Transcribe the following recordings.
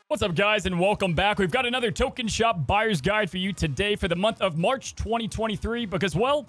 What's up, guys, and welcome back. We've got another token shop buyer's guide for you today for the month of March 2023 because, well,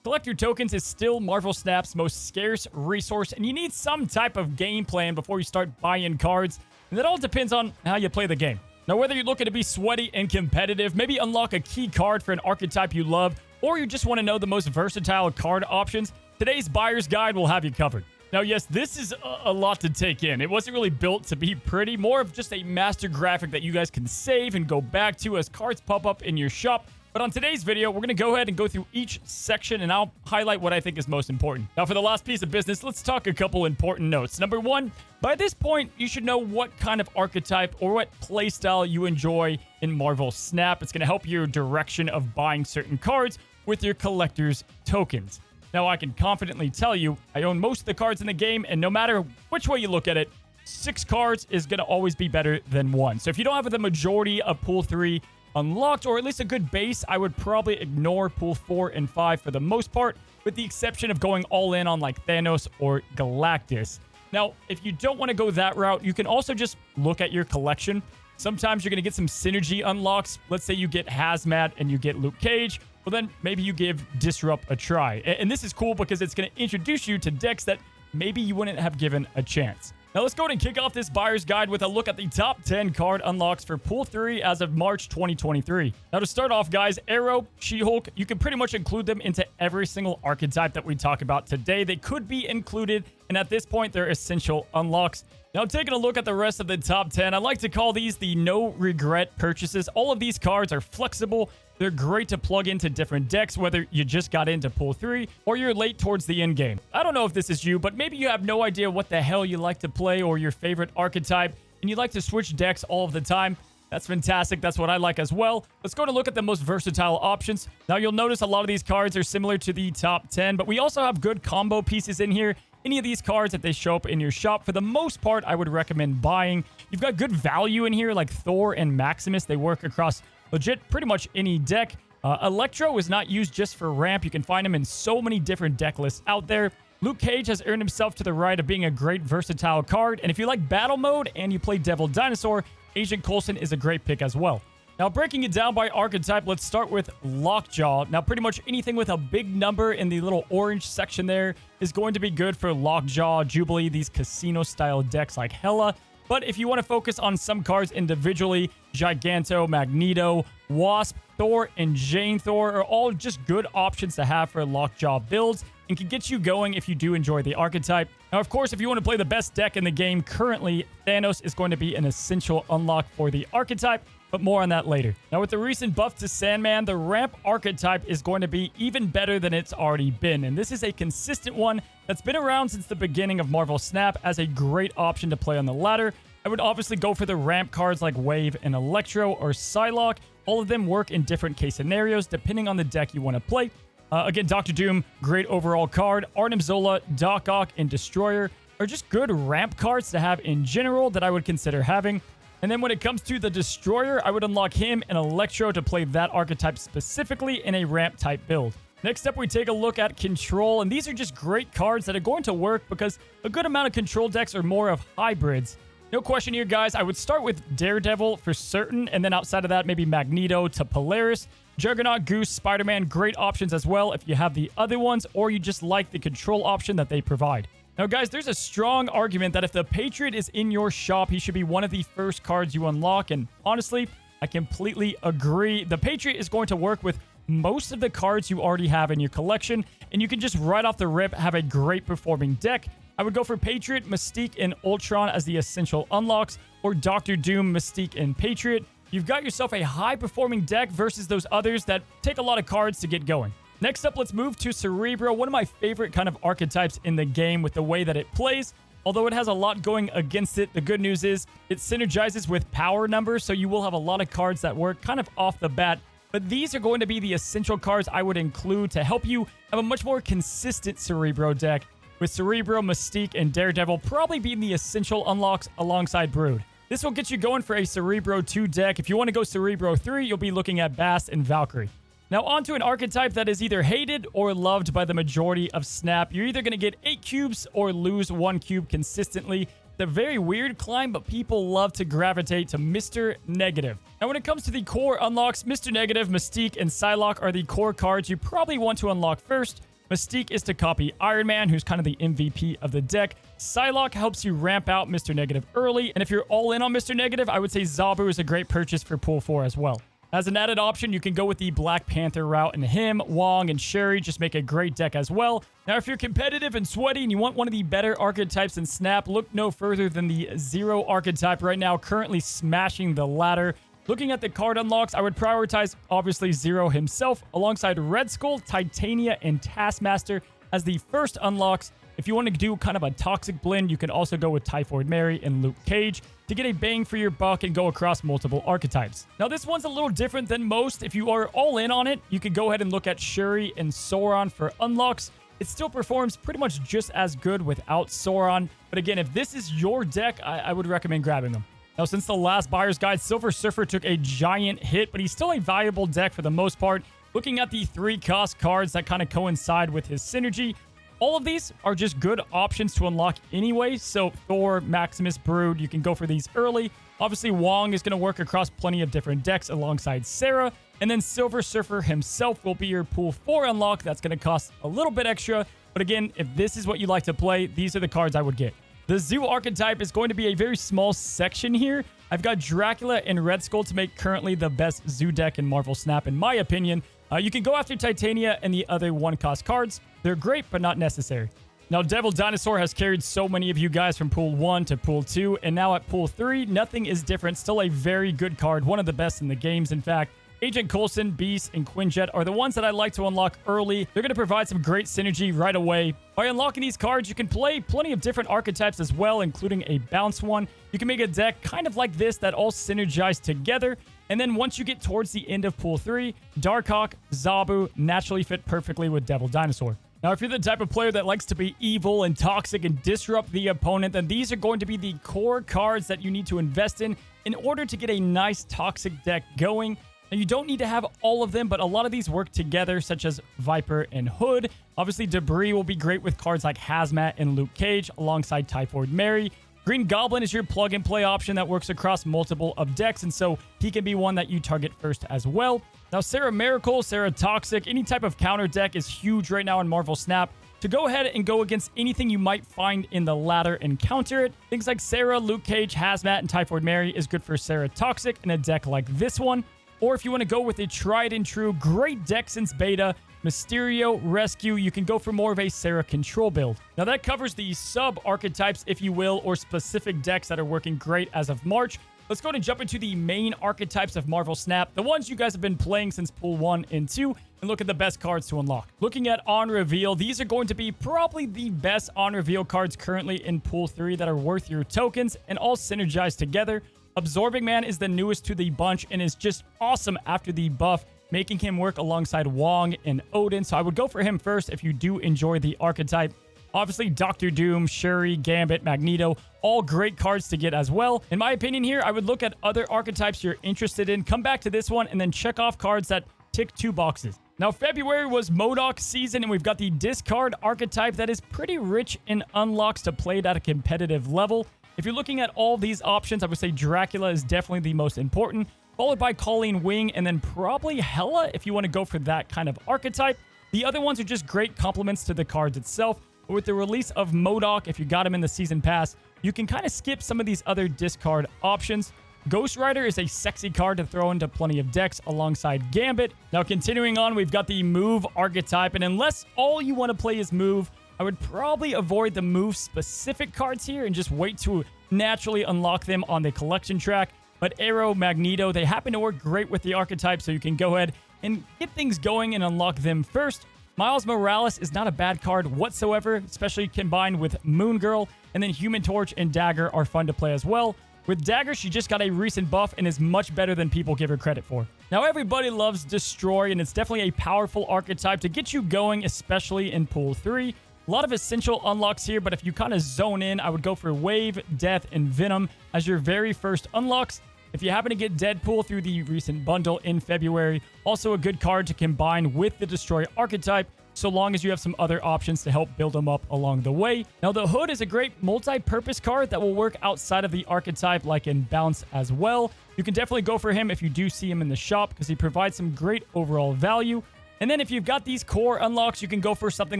collect your tokens is still Marvel Snap's most scarce resource, and you need some type of game plan before you start buying cards, and that all depends on how you play the game. Now, whether you're looking to be sweaty and competitive, maybe unlock a key card for an archetype you love, or you just want to know the most versatile card options, today's buyer's guide will have you covered. Now, yes, this is a lot to take in. It wasn't really built to be pretty, more of just a master graphic that you guys can save and go back to as cards pop up in your shop. But on today's video, we're going to go ahead and go through each section, and I'll highlight what I think is most important. Now, for the last piece of business, let's talk a couple important notes. Number one, by this point, you should know what kind of archetype or what playstyle you enjoy in Marvel Snap. It's going to help your direction of buying certain cards with your collector's tokens. Now, I can confidently tell you, I own most of the cards in the game, and no matter which way you look at it, 6 cards is going to always be better than 1. So if you don't have the majority of Pool 3 unlocked, or at least a good base, I would probably ignore Pool 4 and 5 for the most part, with the exception of going all in on like Thanos or Galactus. Now, if you don't want to go that route, you can also just look at your collection. Sometimes you're going to get some synergy unlocks. Let's say you get Hazmat and you get Luke Cage. Well, then maybe you give Disrupt a try. And this is cool because it's going to introduce you to decks that maybe you wouldn't have given a chance. Now, let's go ahead and kick off this buyer's guide with a look at the top 10 card unlocks for Pool 3 as of March 2023. Now, to start off, guys, Arrow, She-Hulk, you can pretty much include them into every single archetype that we talk about today. They could be included, and at this point, they're essential unlocks. Now, taking a look at the rest of the top 10, I like to call these the no-regret purchases. All of these cards are flexible. They're great to plug into different decks, whether you just got into Pool 3 or you're late towards the end game. I don't know if this is you, but maybe you have no idea what the hell you like to play or your favorite archetype, and you like to switch decks all of the time. That's fantastic. That's what I like as well. Let's go to look at the most versatile options. Now, you'll notice a lot of these cards are similar to the top 10, but we also have good combo pieces in here. Any of these cards, if they show up in your shop, for the most part, I would recommend buying. You've got good value in here, like Thor and Maximus. They work across legit pretty much any deck. Electro is not used just for ramp. You can find him in so many different deck lists out there. Luke Cage has earned himself to the right of being a great versatile card. And if you like battle mode and you play Devil Dinosaur, Agent Coulson is a great pick as well. Now, breaking it down by archetype, let's start with Lockjaw. Now, pretty much anything with a big number in the little orange section there is going to be good for Lockjaw, Jubilee, these casino-style decks like Hela. But if you want to focus on some cards individually, Giganto, Magneto, Wasp, Thor, and Jane Thor are all just good options to have for Lockjaw builds and can get you going if you do enjoy the archetype. Now, of course, if you want to play the best deck in the game currently, Thanos is going to be an essential unlock for the archetype, but more on that later. Now, with the recent buff to Sandman, the ramp archetype is going to be even better than it's already been, and this is a consistent one that's been around since the beginning of Marvel Snap as a great option to play on the ladder. I would obviously go for the ramp cards like Wave and Electro or Psylocke. All of them work in different case scenarios depending on the deck you want to play. Again, Dr. Doom, great overall card. Arnim Zola, Doc Ock, and Destroyer are just good ramp cards to have in general that I would consider having. And then when it comes to the Destroyer, I would unlock him and Electro to play that archetype specifically in a ramp type build. Next up, we take a look at Control, and these are just great cards that are going to work because a good amount of Control decks are more of hybrids. No question here, guys. I would start with Daredevil for certain, and then outside of that, maybe Magneto to Polaris. Juggernaut, Goose, Spider-Man, great options as well if you have the other ones, or you just like the Control option that they provide. Now, guys, there's a strong argument that if the Patriot is in your shop, he should be one of the first cards you unlock, and honestly, I completely agree. The Patriot is going to work with most of the cards you already have in your collection, and you can just right off the rip have a great performing deck. I would go for Patriot, Mystique, and Ultron as the essential unlocks, or Doctor Doom, Mystique, and Patriot. You've got yourself a high-performing deck versus those others that take a lot of cards to get going. Next up, let's move to Cerebro, one of my favorite kind of archetypes in the game with the way that it plays. Although it has a lot going against it, the good news is it synergizes with power numbers, so you will have a lot of cards that work kind of off the bat. But these are going to be the essential cards I would include to help you have a much more consistent Cerebro deck, with Cerebro, Mystique, and Daredevil probably being the essential unlocks alongside Brood. This will get you going for a Cerebro 2 deck. If you want to go Cerebro 3, you'll be looking at Bast and Valkyrie. Now, onto an archetype that is either hated or loved by the majority of Snap. You're either going to get 8 cubes or lose 1 cube consistently. The very weird climb, but people love to gravitate to Mr. Negative. Now, when it comes to the core unlocks, Mr. Negative, Mystique, and Psylocke are the core cards you probably want to unlock first. Mystique is to copy Iron Man, who's kind of the MVP of the deck. Psylocke helps you ramp out Mr. Negative early, and if you're all in on Mr. Negative, I would say Zabu is a great purchase for Pool 4 as well. As an added option, you can go with the Black Panther route, and him, Wong, and Sherry just make a great deck as well. Now, if you're competitive and sweaty and you want one of the better archetypes in Snap, look no further than the Zero archetype right now, currently smashing the ladder. Looking at the card unlocks, I would prioritize, obviously, Zero himself, alongside Red Skull, Titania, and Taskmaster as the first unlocks. If you want to do kind of a toxic blend, you can also go with Typhoid Mary and Luke Cage to get a bang for your buck and go across multiple archetypes. Now, this one's a little different than most. If you are all in on it, you could go ahead and look at Shuri and Sauron for unlocks. It still performs pretty much just as good without Sauron. But again, if this is your deck, I would recommend grabbing them. Now, since the last Buyer's Guide, Silver Surfer took a giant hit, but he's still a valuable deck for the most part. Looking at the 3-cost cards that kind of coincide with his synergy, all of these are just good options to unlock anyway. So Thor, Maximus, Brood, you can go for these early. Obviously, Wong is going to work across plenty of different decks alongside Sarah. And then Silver Surfer himself will be your Pool 4 unlock. That's going to cost a little bit extra. But again, if this is what you like to play, these are the cards I would get. The Zoo archetype is going to be a very small section here. I've got Dracula and Red Skull to make currently the best Zoo deck in Marvel Snap, in my opinion. You can go after Titania and the other 1-cost cards. They're great, but not necessary. Now, Devil Dinosaur has carried so many of you guys from Pool 1 to Pool 2, and now at Pool 3, nothing is different. Still a very good card, one of the best in the games, in fact. Agent Coulson, Beast, and Quinjet are the ones that I like to unlock early. They're going to provide some great synergy right away. By unlocking these cards, you can play plenty of different archetypes as well, including a bounce one. You can make a deck kind of like this that all synergize together. And then once you get towards the end of Pool 3, Darkhawk, Zabu naturally fit perfectly with Devil Dinosaur. Now, if you're the type of player that likes to be evil and toxic and disrupt the opponent, then these are going to be the core cards that you need to invest in order to get a nice toxic deck going. Now, you don't need to have all of them, but a lot of these work together, such as Viper and Hood. Obviously, Debris will be great with cards like Hazmat and Luke Cage alongside Typhoid Mary. Green Goblin is your plug-and-play option that works across multiple of decks, and so he can be one that you target first as well. Now, Sarah Miracle, Sarah Toxic, any type of counter deck is huge right now in Marvel Snap. To go ahead and go against anything you might find in the ladder and counter it. Things like Sarah, Luke Cage, Hazmat, and Typhoid Mary is good for Sarah Toxic in a deck like this one. Or if you want to go with a tried and true great deck since beta, Mysterio, Rescue, you can go for more of a Sarah control build. Now that covers the sub-archetypes, if you will, or specific decks that are working great as of March. Let's go ahead and jump into the main archetypes of Marvel Snap, the ones you guys have been playing since Pool 1 and 2, and look at the best cards to unlock. Looking at On Reveal, these are going to be probably the best On Reveal cards currently in Pool 3 that are worth your tokens and all synergize together. Absorbing Man is the newest to the bunch and is just awesome after the buff, making him work alongside Wong and Odin. So I would go for him first if you do enjoy the archetype. Obviously, Doctor Doom, Shuri, Gambit, Magneto, all great cards to get as well. In my opinion here, I would look at other archetypes you're interested in, come back to this one, and then check off cards that tick 2 boxes. Now, February was MODOK season, and we've got the discard archetype that is pretty rich in unlocks to play it at a competitive level. If you're looking at all these options, I would say Dracula is definitely the most important, followed by Colleen Wing, and then probably Hela if you want to go for that kind of archetype. The other ones are just great complements to the cards itself. But with the release of MODOK, if you got him in the Season Pass, you can kind of skip some of these other discard options. Ghost Rider is a sexy card to throw into plenty of decks alongside Gambit. Now, continuing on, we've got the Move archetype, and unless all you want to play is Move, I would probably avoid the Move-specific cards here and just wait to naturally unlock them on the collection track. But Arrow, Magneto, they happen to work great with the archetype, so you can go ahead and get things going and unlock them first. Miles Morales is not a bad card whatsoever, especially combined with Moon Girl, and then Human Torch and Dagger are fun to play as well. With Dagger, she just got a recent buff and is much better than people give her credit for. Now, everybody loves Destroy, and it's definitely a powerful archetype to get you going, especially in Pool 3. A lot of essential unlocks here, but if you kind of zone in, I would go for Wave, Death, and Venom as your very first unlocks. If you happen to get Deadpool through the recent bundle in February, also a good card to combine with the Destroy archetype so long as you have some other options to help build them up along the way. Now, the Hood is a great multi-purpose card that will work outside of the archetype, like in Bounce as well. You can definitely go for him if you do see him in the shop, because he provides some great overall value. And then if you've got these core unlocks, you can go for something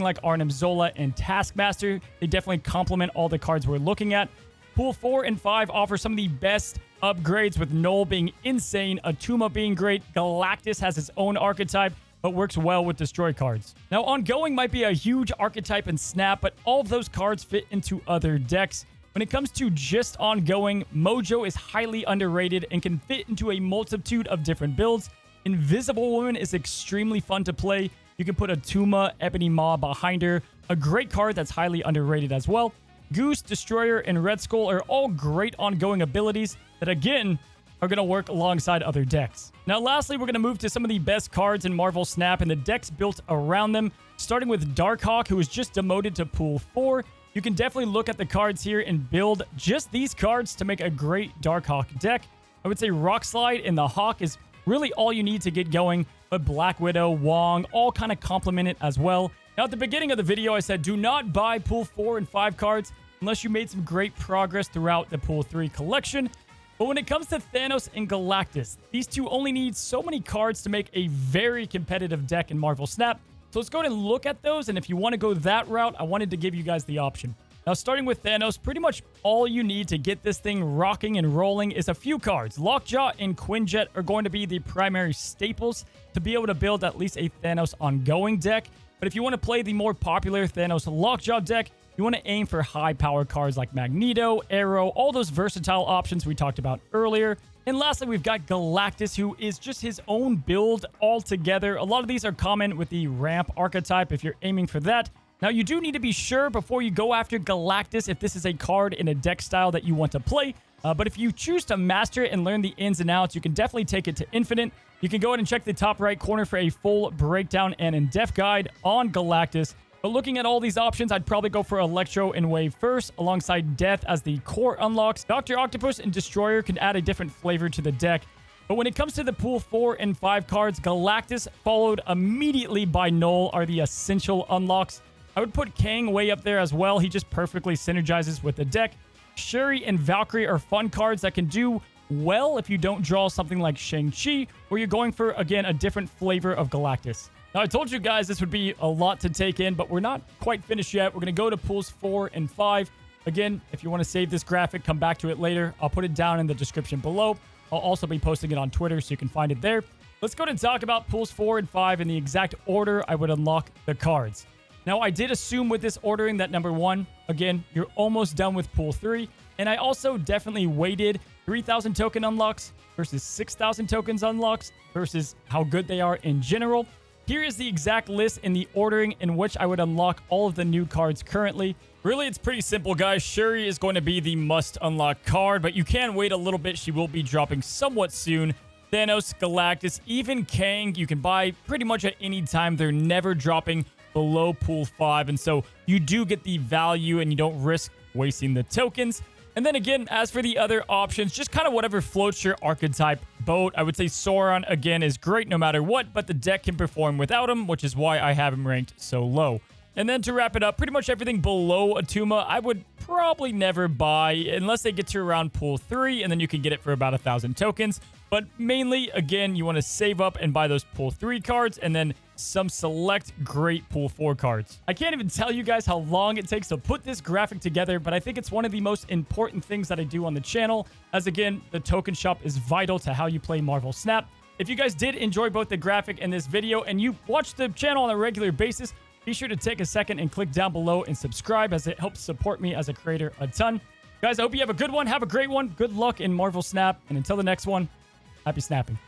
like Arnim Zola and Taskmaster. They definitely complement all the cards we're looking at. Pool 4 and 5 offer some of the best upgrades, with Null being insane, Atuma being great, Galactus has its own archetype, but works well with destroy cards. Now, Ongoing might be a huge archetype in Snap, but all of those cards fit into other decks. When it comes to just Ongoing, Mojo is highly underrated and can fit into a multitude of different builds. Invisible Woman is extremely fun to play. You can put Atuma, Ebony Maw behind her, a great card that's highly underrated as well. Goose, Destroyer, and Red Skull are all great Ongoing abilities that, again, are going to work alongside other decks. Now, lastly, we're going to move to some of the best cards in Marvel Snap and the decks built around them, starting with Darkhawk, who was just demoted to Pool 4. You can definitely look at the cards here and build just these cards to make a great Darkhawk deck. I would say Rock Slide and the Hawk is really all you need to get going, but Black Widow, Wong, all kind of complement it as well. Now, at the beginning of the video, I said do not buy Pool 4 and 5 cards unless you made some great progress throughout the Pool 3 collection. But when it comes to Thanos and Galactus, these two only need so many cards to make a very competitive deck in Marvel Snap. So let's go ahead and look at those, and if you want to go that route, I wanted to give you guys the option. Now, starting with Thanos, pretty much all you need to get this thing rocking and rolling is a few cards. Lockjaw and Quinjet are going to be the primary staples to be able to build at least a Thanos Ongoing deck. But if you want to play the more popular Thanos Lockjaw deck, you want to aim for high power cards like Magneto, Arrow, all those versatile options we talked about earlier. And lastly, we've got Galactus, who is just his own build altogether. A lot of these are common with the ramp archetype if you're aiming for that. Now, you do need to be sure before you go after Galactus if this is a card in a deck style that you want to play. But if you choose to master it and learn the ins and outs, you can definitely take it to infinite. You can go ahead and check the top right corner for a full breakdown and in-depth guide on Galactus. But looking at all these options, I'd probably go for Electro and Wave first, alongside Death as the core unlocks. Dr. Octopus and Destroyer can add a different flavor to the deck. But when it comes to the Pool 4 and 5 cards, Galactus followed immediately by Null are the essential unlocks. I would put Kang way up there as well. He just perfectly synergizes with the deck. Shuri and Valkyrie are fun cards that can do well if you don't draw something like Shang-Chi, or you're going for, again, a different flavor of Galactus. Now, I told you guys this would be a lot to take in, but we're not quite finished yet. We're going to go to Pools 4 and 5. Again, if you want to save this graphic, come back to it later. I'll put it down in the description below. I'll also be posting it on Twitter, so you can find it there. Let's go and talk about Pools 4 and 5 in the exact order I would unlock the cards. Now, I did assume with this ordering that number 1, again, you're almost done with Pool 3. And I also definitely weighted 3,000 token unlocks versus 6,000 tokens unlocks versus how good they are in general. Here is the exact list in the ordering in which I would unlock all of the new cards currently. Really, it's pretty simple, guys. Shuri is going to be the must unlock card, but you can wait a little bit. She will be dropping somewhat soon. Thanos, Galactus, even Kang, you can buy pretty much at any time. They're never dropping below Pool 5, and so you do get the value and you don't risk wasting the tokens. And then again, as for the other options, just kind of whatever floats your archetype boat. I would say Sauron, again, is great no matter what, but the deck can perform without him, which is why I have him ranked so low. And then to wrap it up, pretty much everything below Atuma, I would probably never buy unless they get to around Pool 3, and then you can get it for about 1,000 tokens. But mainly, again, you want to save up and buy those Pool 3 cards, and then some select great Pool 4 cards. I can't even tell you guys how long it takes to put this graphic together, but I think it's one of the most important things that I do on the channel, as again, the token shop is vital to how you play Marvel Snap. If you guys did enjoy both the graphic and this video, and you watch the channel on a regular basis, be sure to take a second and click down below and subscribe, as it helps support me as a creator a ton. Guys, I hope you have a good one. Have a great one. Good luck in Marvel Snap. And until the next one, happy snapping.